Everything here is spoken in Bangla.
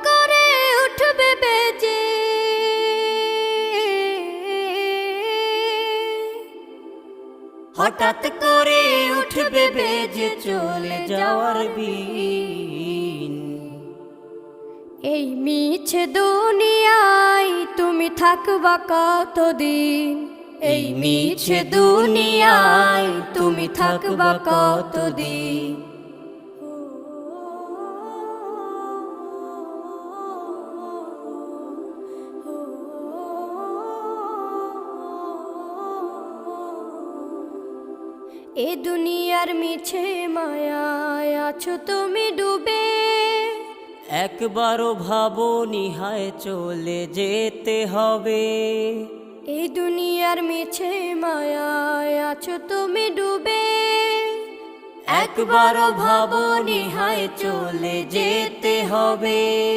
করে উঠবে বেজে, হঠাৎ করে উঠবে বেজে চলে যাওয়ার বিন। এই মিছে দুনিয়ায় তুমি থাকবা কতদিন, এই মিছে দুনিয়ায় তুমি থাকবা কতদিন। এ দুনিয়ার মিছে মায়ায় আছো তুমি ডুবে, একবারও ভাবনি হায় চলে যেতে হবে। এই দুনিয়ার মিছে মায়ায় আছো তুমি ডুবে, একবারও ভাবনি হায় চলে যেতে হবে।